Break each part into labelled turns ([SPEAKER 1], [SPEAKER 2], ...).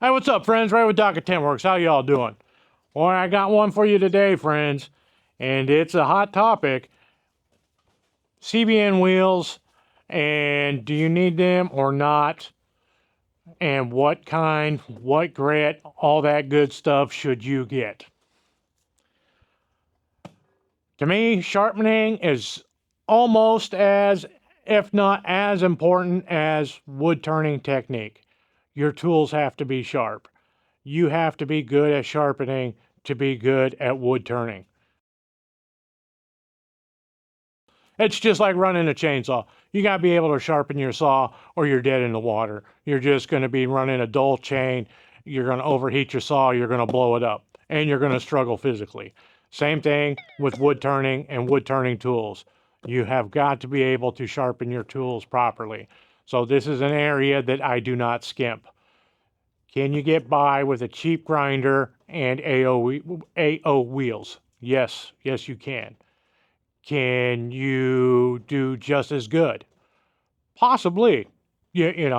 [SPEAKER 1] Hey, what's up, friends? Ray with Docket 10 Works. How y'all doing? Well, I got one for you today, friends, and it's a hot topic. CBN wheels, and do you need them or not? And what kind, what grit, all that good stuff should you get? To me, sharpening is almost as, if not as important as wood turning technique. Your tools have to be sharp. You have to be good at sharpening to be good at wood turning. It's just like running a chainsaw. You got to be able to sharpen your saw or you're dead in the water. You're just going to be running a dull chain. You're going to overheat your saw. You're going to blow it up and you're going to struggle physically. Same thing with wood turning and wood turning tools. You have got to be able to sharpen your tools properly. So this is an area that I do not skimp. Can you get by with a cheap grinder and AO wheels? Yes, yes you can. Can you do just as good? Possibly. The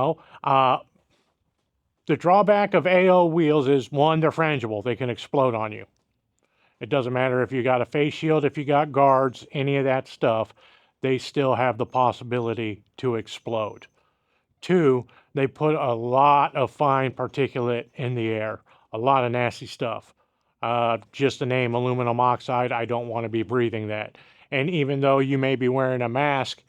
[SPEAKER 1] drawback of AO wheels is one, they're frangible. They can explode on you. It doesn't matter if you got a face shield, if you got guards, any of that stuff, they still have the possibility to explode. Two, they put a lot of fine particulate in the air, a lot of nasty stuff. Just the name aluminum oxide, I don't want to be breathing that. And even though you may be wearing a mask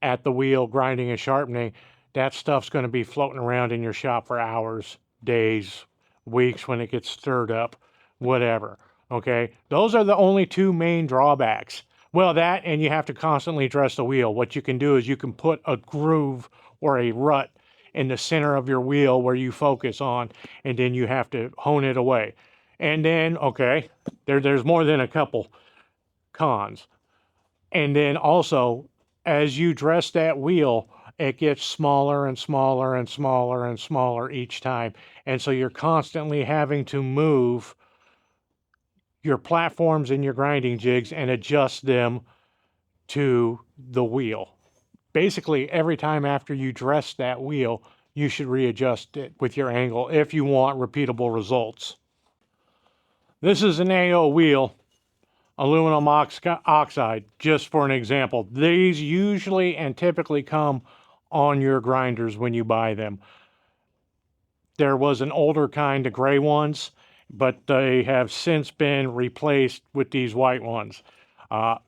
[SPEAKER 1] at the wheel, grinding and sharpening, that stuff's going to be floating around in your shop for hours, days, weeks when it gets stirred up, whatever. Okay, those are the only two main drawbacks. Well, that and you have to constantly dress the wheel. What you can do is you can put a groove or a rut in the center of your wheel where you focus on, and then you have to hone it away. And then, okay, there's more than a couple cons. And then also, as you dress that wheel, it gets smaller and smaller and smaller and smaller each time. And so you're constantly having to move your platforms and your grinding jigs and adjust them to the wheel. Basically, every time after you dress that wheel, you should readjust it with your angle if you want repeatable results. This is an AO wheel, aluminum oxide, just for an example. These usually and typically come on your grinders when you buy them. There was an older kind of gray ones, but they have since been replaced with these white ones.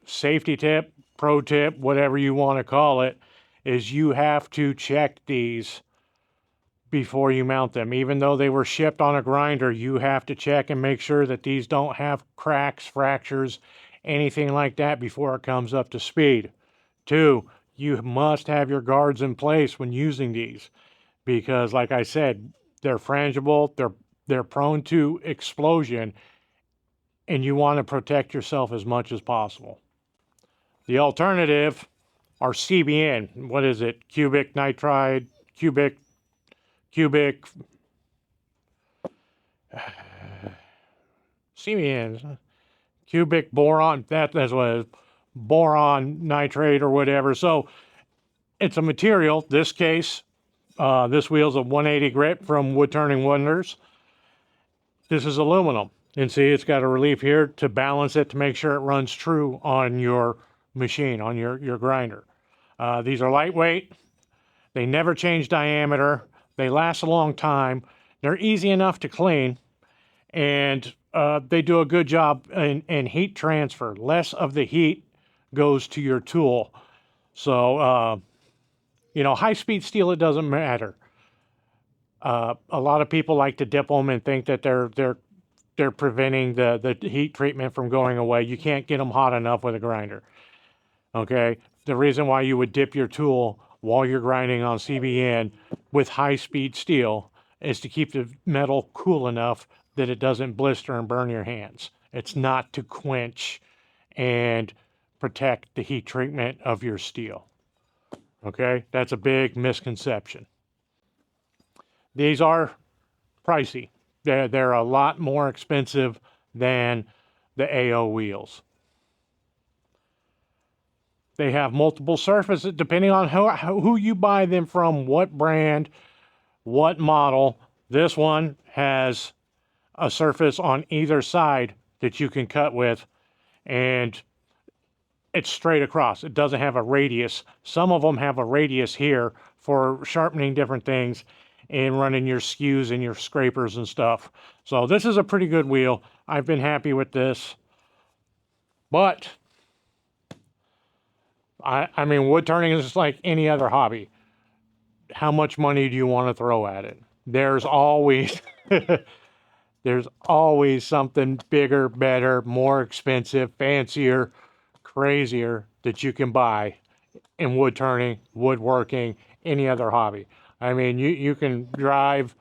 [SPEAKER 1] Safety tip, pro tip, whatever you want to call it, is you have to check these before you mount them. Even though they were shipped on a grinder, you have to check and make sure that these don't have cracks, fractures, anything like that before it comes up to speed. Two, you must have your guards in place when using these because, like I said, they're frangible, they're prone to explosion, and you want to protect yourself as much as possible. The alternative are CBN. What is it? Cubic nitride, cubic CBN, cubic boron. That's what it is. Boron nitride or whatever. So it's a material. This case, this wheel's a 180 grit from Woodturning Wonders. This is aluminum. And see, it's got a relief here to balance it to make sure it runs true on your machine, on your grinder. These are lightweight. They never change diameter. They last a long time. They're easy enough to clean. And they do a good job in heat transfer. Less of the heat goes to your tool. So, high-speed steel, it doesn't matter. A lot of people like to dip them and think that they're preventing the heat treatment from going away. You can't get them hot enough with a grinder. Okay? The reason why you would dip your tool while you're grinding on CBN with high-speed steel is to keep the metal cool enough that it doesn't blister and burn your hands. It's not to quench and protect the heat treatment of your steel. Okay? That's a big misconception. These are pricey. They're a lot more expensive than the AO wheels. They have multiple surfaces depending on who you buy them from, what brand, what model. This one has a surface on either side that you can cut with, and it's straight across. It doesn't have a radius. Some of them have a radius here for sharpening different things and running your skews and your scrapers and stuff. So this is a pretty good wheel. I've been happy with this. But I mean, wood turning is just like any other hobby. How much money do you want to throw at it? There's always there's always something bigger, better, more expensive, fancier, crazier that you can buy in wood turning, woodworking, any other hobby. I mean, you can drive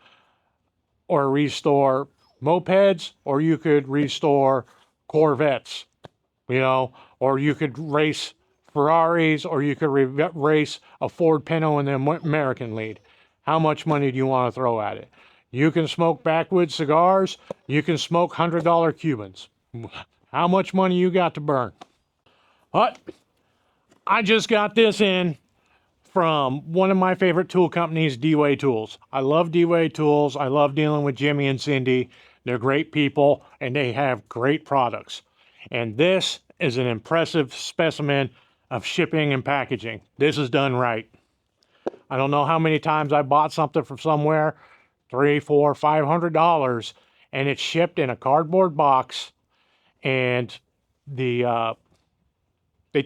[SPEAKER 1] or restore mopeds, or you could restore Corvettes, you know, or you could race Ferraris, or you could race a Ford Pinto in the American lead. How much money do you want to throw at it? You can smoke backwoods cigars. You can smoke $100 Cubans. How much money you got to burn? But I just got this in from one of my favorite tool companies, D-Way Tools. I love D-Way Tools. I love dealing with Jimmy and Cindy. They're great people, and they have great products. And this is an impressive specimen of shipping and packaging. This is done right. I don't know how many times I bought something from somewhere, $300, $400, $500, and it's shipped in a cardboard box, and they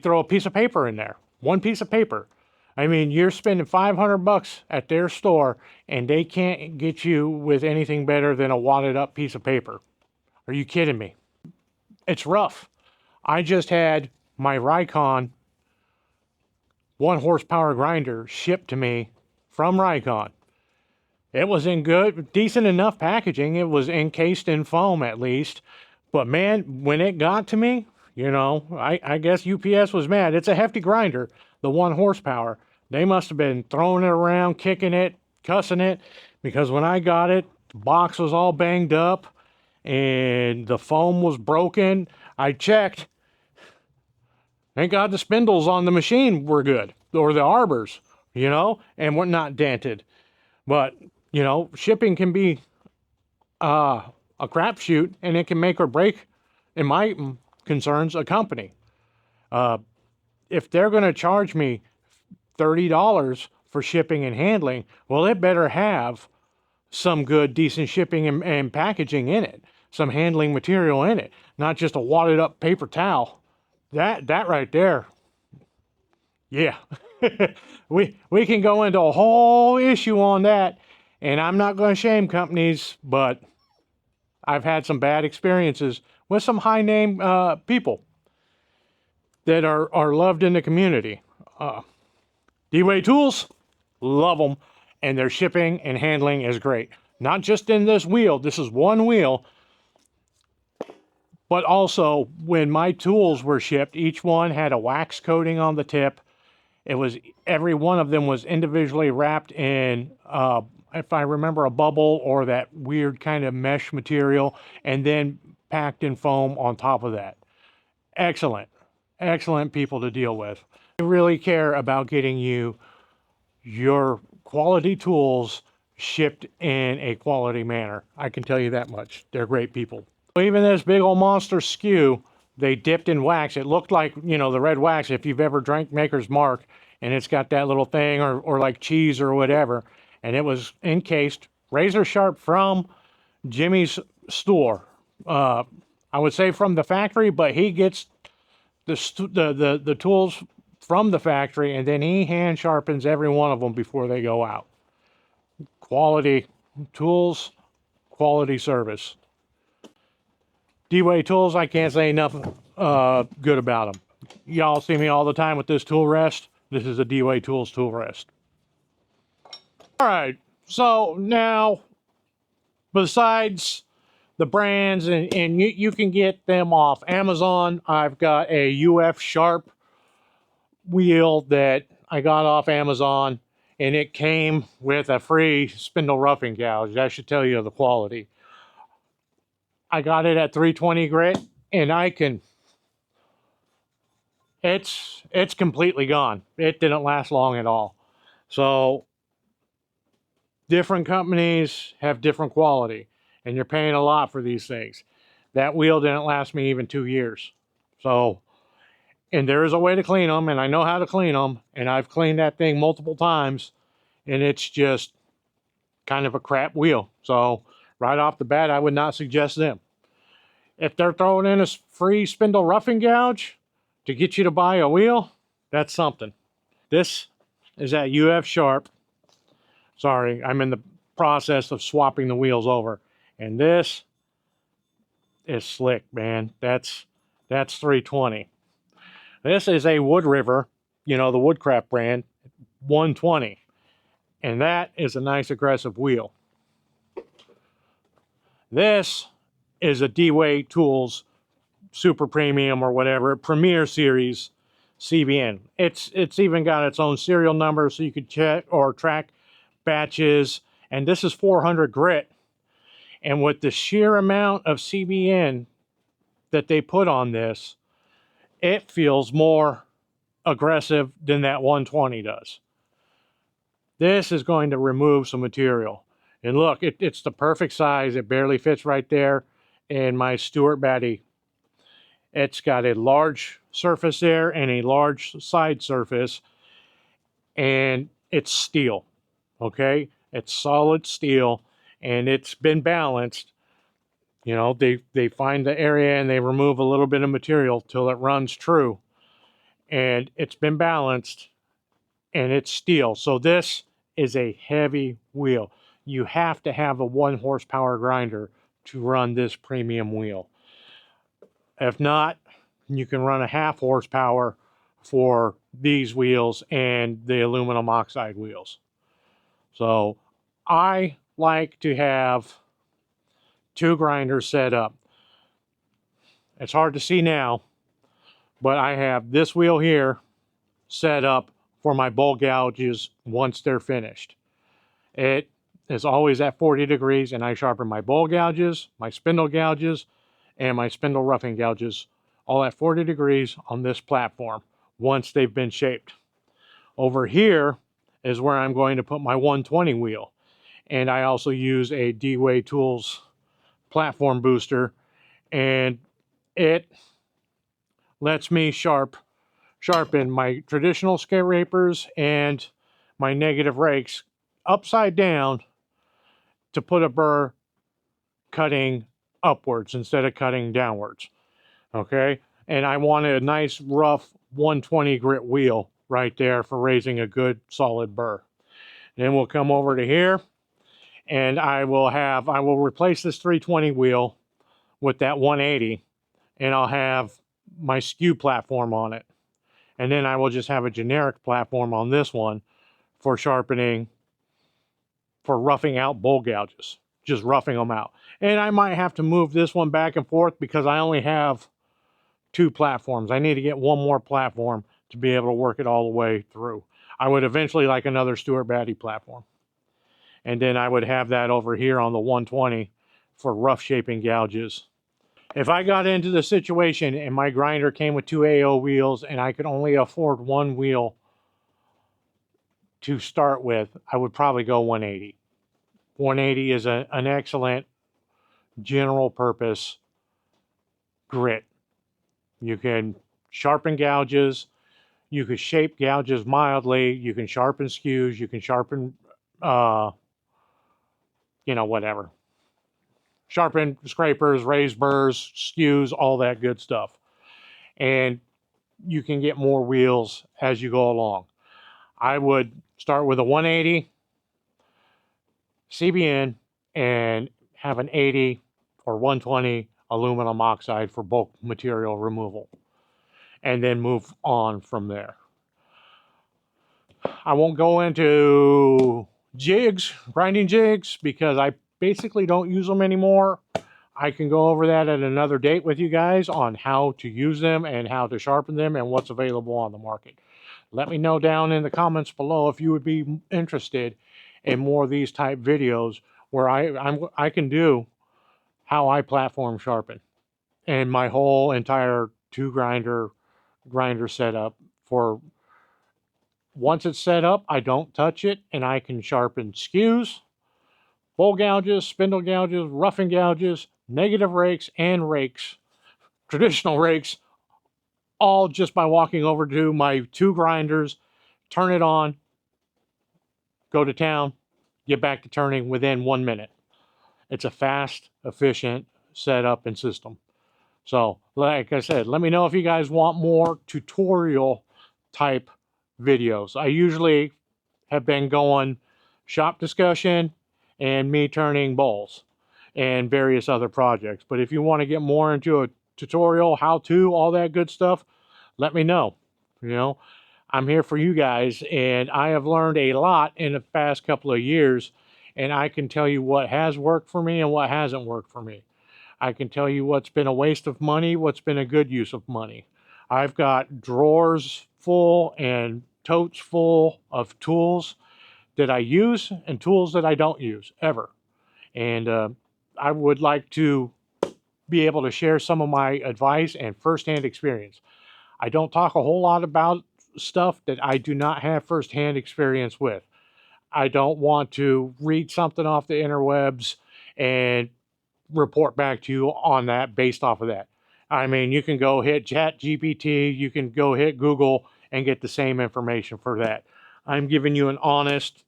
[SPEAKER 1] throw a piece of paper in there. One piece of paper. I mean, you're spending $500 at their store, and they can't get you with anything better than a wadded up piece of paper. Are you kidding me? It's rough. I just had my Rikon 1 horsepower grinder shipped to me from Rikon. It was in good, decent enough packaging. It was encased in foam at least. But man, when it got to me, you know, I guess UPS was mad. It's a hefty grinder, the 1 horsepower. They must have been throwing it around, kicking it, cussing it, because when I got it, the box was all banged up and the foam was broken. I checked. Thank God the spindles on the machine were good, or the arbors, you know, and were not dented. But, you know, shipping can be a crapshoot, and it can make or break, in my concerns, a company. If they're going to charge me $30 for shipping and handling, well, it better have some good, decent shipping and packaging in it, some handling material in it, not just a wadded up paper towel. That right there, yeah. we can go into a whole issue on that, and I'm not going to shame companies, but I've had some bad experiences with some high name people that are loved in the community. D-Way Tools, love them, and their shipping and handling is great. Not just in this wheel, this is one wheel, but also when my tools were shipped, each one had a wax coating on the tip. It was, every one of them was individually wrapped in, if I remember, a bubble or that weird kind of mesh material, and then packed in foam on top of that. Excellent, excellent people to deal with. They really care about getting you your quality tools shipped in a quality manner. I can tell you that much. They're great people. Even this big old monster skew, they dipped in wax. It looked like, you know, the red wax, if you've ever drank Maker's Mark, and it's got that little thing, or like cheese or whatever, and it was encased, razor sharp from Jimmy's store. I would say from the factory, but he gets the tools from the factory, and then he hand sharpens every one of them before they go out. Quality tools, quality service. D-Way Tools, I can't say enough good about them. Y'all see me all the time with this tool rest. This is a D-Way Tools tool rest. All right, so now, besides the brands, and you can get them off Amazon, I've got a UF Sharp wheel that I got off Amazon, and it came with a free spindle roughing gouge. That should tell you the quality. I got it at 320 grit, and I can, it's completely gone. It didn't last long at all. So different companies have different quality, and you're paying a lot for these things. That wheel didn't last me even 2 years. So, and there is a way to clean them, and I know how to clean them, and I've cleaned that thing multiple times, and it's just kind of a crap wheel. So right off the bat, I would not suggest them. If they're throwing in a free spindle roughing gouge to get you to buy a wheel, that's something. This is at UF Sharp. Sorry, I'm in the process of swapping the wheels over. And this is slick, man. That's 320. This is a Wood River, you know, the Woodcraft brand, 120. And that is a nice aggressive wheel. This is a D-Way Tools Super Premium or whatever, Premier Series CBN. It's even got its own serial number so you could check or track batches. And this is 400 grit. And with the sheer amount of CBN that they put on this, it feels more aggressive than that 120 does. This is going to remove some material. And look, it's the perfect size. It barely fits right there in my Stuart Batty. It's got a large surface there and a large side surface, and it's steel, okay? It's solid steel, and it's been balanced. You know, they find the area and they remove a little bit of material till it runs true. And it's been balanced, and it's steel. So this is a heavy wheel. You have to have a 1 horsepower grinder to run this premium wheel. If not, you can run a 1/2 horsepower for these wheels and the aluminum oxide wheels. So I like to have 2 grinders set up. It's hard to see now, but I have this wheel here set up for my bowl gouges once they're finished. It is always at 40 degrees, and I sharpen my bowl gouges, my spindle gouges, and my spindle roughing gouges all at 40 degrees on this platform once they've been shaped. Over here is where I'm going to put my 120 wheel. And I also use a D-Way Tools platform booster, and it lets me sharpen my traditional skate rapers and my negative rakes upside down to put a burr cutting upwards instead of cutting downwards. Okay, and I wanted a nice rough 120 grit wheel right there for raising a good solid burr. Then we'll come over to here, and I will replace this 320 wheel with that 180, and I'll have my skew platform on it. And then I will just have a generic platform on this one for sharpening, for roughing out bowl gouges, just roughing them out. And I might have to move this one back and forth because I only have 2 platforms. I need to get 1 more platform to be able to work it all the way through. I would eventually like another Stuart Batty platform. And then I would have that over here on the 120 for rough shaping gouges. If I got into the situation and my grinder came with 2 AO wheels and I could only afford 1 wheel to start with, I would probably go 180. 180 is an excellent general purpose grit. You can sharpen gouges, you can shape gouges mildly, you can sharpen skews, you can sharpen, whatever. Sharpen scrapers, raised burrs, skews, all that good stuff. And you can get more wheels as you go along. I would start with a 180 CBN and have an 80 or 120 aluminum oxide for bulk material removal, and then move on from there. I won't go into jigs, grinding jigs, because I basically don't use them anymore. I can go over that at another date with you guys on how to use them and how to sharpen them and what's available on the market. Let me know down in the comments below if you would be interested in more of these type videos where I can do how I platform sharpen and my whole entire 2 grinder setup. For once it's set up, I don't touch it, and I can sharpen skews, bowl gouges, spindle gouges, roughing gouges, negative rakes, and rakes, traditional rakes, all just by walking over to my 2 grinders, turn it on, go to town, get back to turning within 1 minute. It's a fast, efficient setup and system. So, like I said, let me know if you guys want more tutorial type videos. I usually have been going shop discussion and me turning bowls and various other projects. But if you want to get more into a tutorial, how to, all that good stuff, let me know. You know, I'm here for you guys, and I have learned a lot in the past couple of years, and I can tell you what has worked for me and what hasn't worked for me. I can tell you what's been a waste of money, what's been a good use of money. I've got drawers full and totes full of tools that I use and tools that I don't use ever. And I would like to be able to share some of my advice and firsthand experience. I don't talk a whole lot about stuff that I do not have firsthand experience with. I don't want to read something off the interwebs and report back to you on that based off of that. I mean, you can go hit Chat GPT, you can go hit Google and get the same information for that. I'm giving you an honest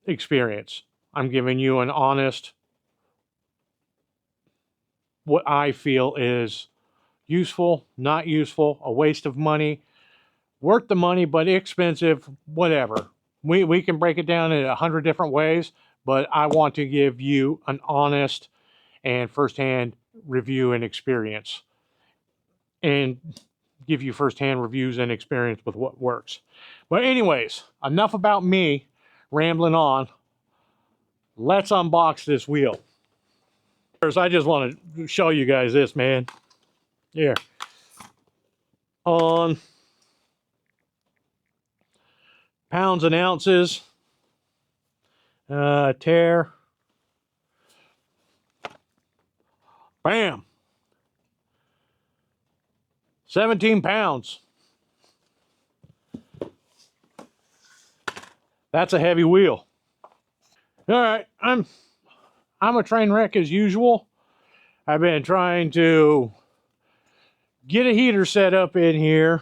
[SPEAKER 1] experience. I'm giving you an honest, what I feel is useful, not useful, a waste of money, worth the money, but expensive, whatever. We can break it down in 100 different ways, but I want to give you an honest and firsthand review and experience, and give you firsthand reviews and experience with what works. But anyways, enough about me rambling on. Let's unbox this wheel. First, I just want to show you guys this, man. Here. On pounds and ounces, tear. Bam. 17 pounds. That's a heavy wheel. All right, I'm a train wreck as usual. I've been trying to get a heater set up in here,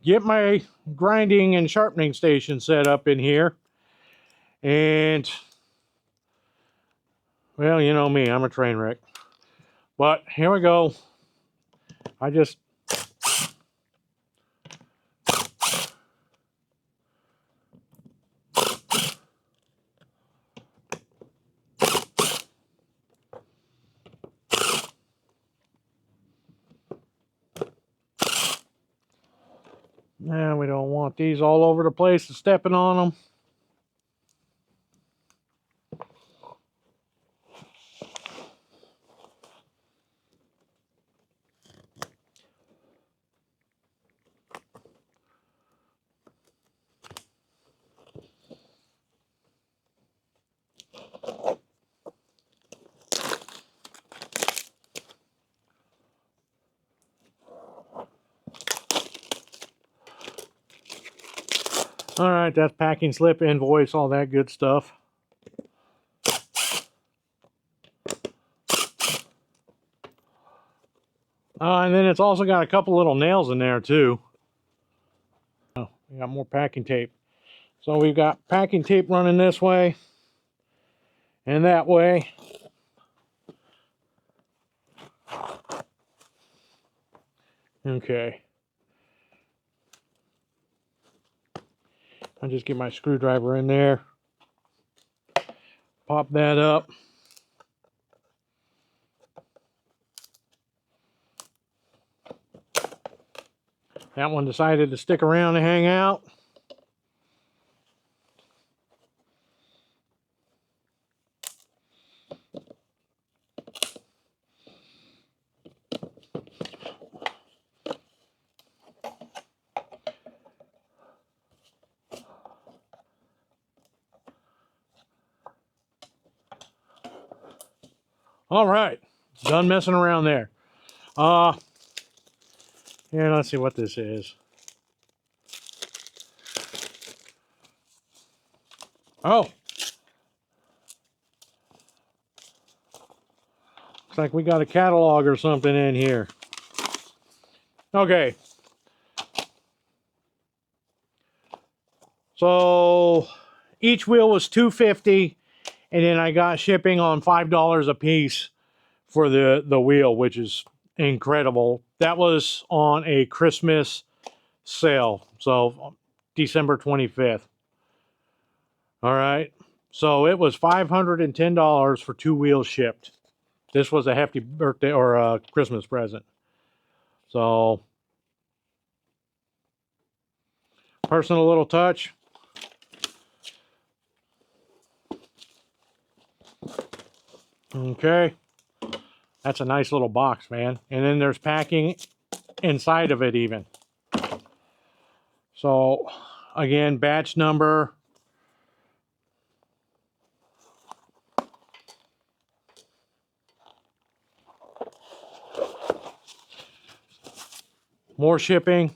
[SPEAKER 1] get my grinding and sharpening station set up in here, and well, you know me, I'm a train wreck. But here we go. I just we don't want these all over the place and stepping on them. All right, that's packing slip, invoice, all that good stuff. And then it's also got a couple little nails in there too. Oh, we got more packing tape. So we've got packing tape running this way and that way. Okay. I'll just get my screwdriver in there. Pop that up. That one decided to stick around and hang out. All right, done messing around there. Here, let's see what this is. Oh, Looks like we got a catalog or something in here. Okay. So each wheel was $2.50, and then I got shipping on $5 a piece for the wheel, which is incredible. That was on a Christmas sale, so December 25th. All right, so it was $510 for 2 wheels shipped. This was a hefty birthday or a Christmas present. So, personal little touch. Okay, that's a nice little box, man. And then there's packing inside of it even. So, again, batch number. More shipping,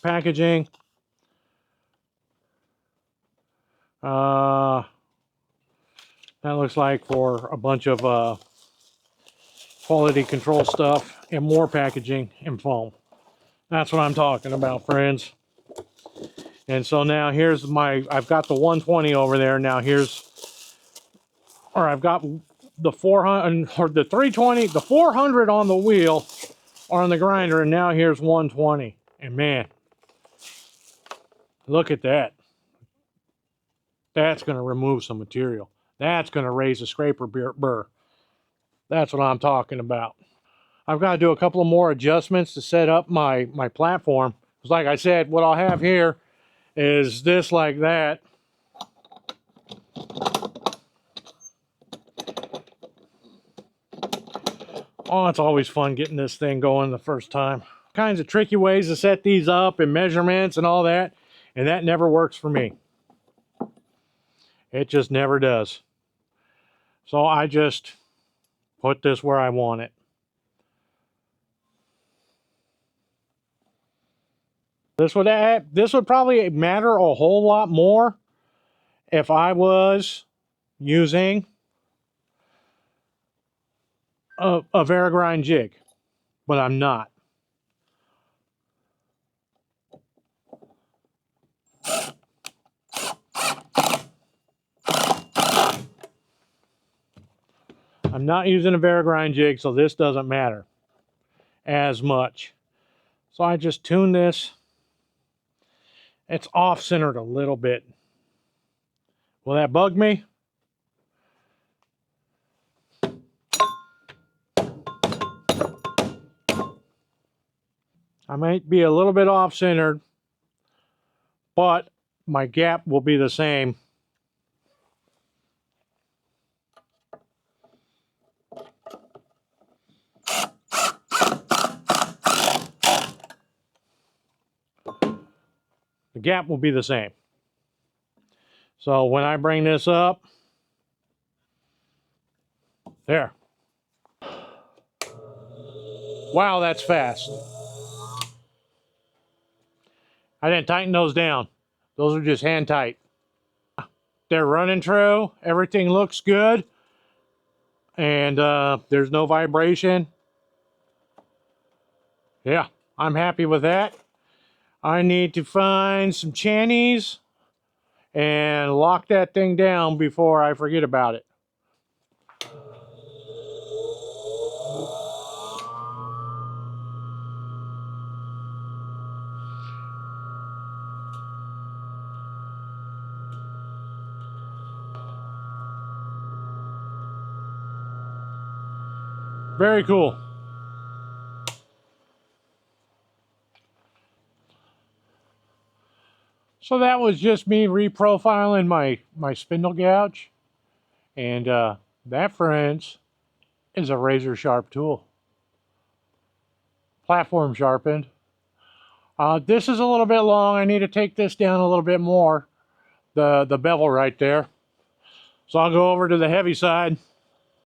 [SPEAKER 1] packaging. That looks like for a bunch of quality control stuff and more packaging and foam. That's what I'm talking about, friends. And so now here's I've got the 120 over there. Now I've got the 400 or the 320, the 400 on the wheel or on the grinder, and now here's 120. And man, look at that. That's going to remove some material. That's going to raise the scraper burr. That's what I'm talking about. I've got to do a couple of more adjustments to set up my platform. Because like I said, what I'll have here is this like that. Oh, it's always fun getting this thing going the first time. Kinds of tricky ways to set these up and measurements and all that. And that never works for me. It just never does. So I just put this where I want it. This would probably matter a whole lot more if I was using a Varigrind jig, but I'm not. I'm not using a Varigrind jig, so this doesn't matter as much. So I just tune this. It's off-centered a little bit. Will that bug me? I might be a little bit off-centered, but my gap will be the same. The gap will be the same. So when I bring this up, there. Wow, that's fast. I didn't tighten those down. Those are just hand tight. They're running true. Everything looks good. And there's no vibration. Yeah, I'm happy with that. I need to find some channies and lock that thing down before I forget about it. Very cool. So that was just me reprofiling my spindle gouge. And that, friends, is a razor sharp tool. Platform sharpened. This is a little bit long. I need to take this down a little bit more. The bevel right there. So I'll go over to the heavy side.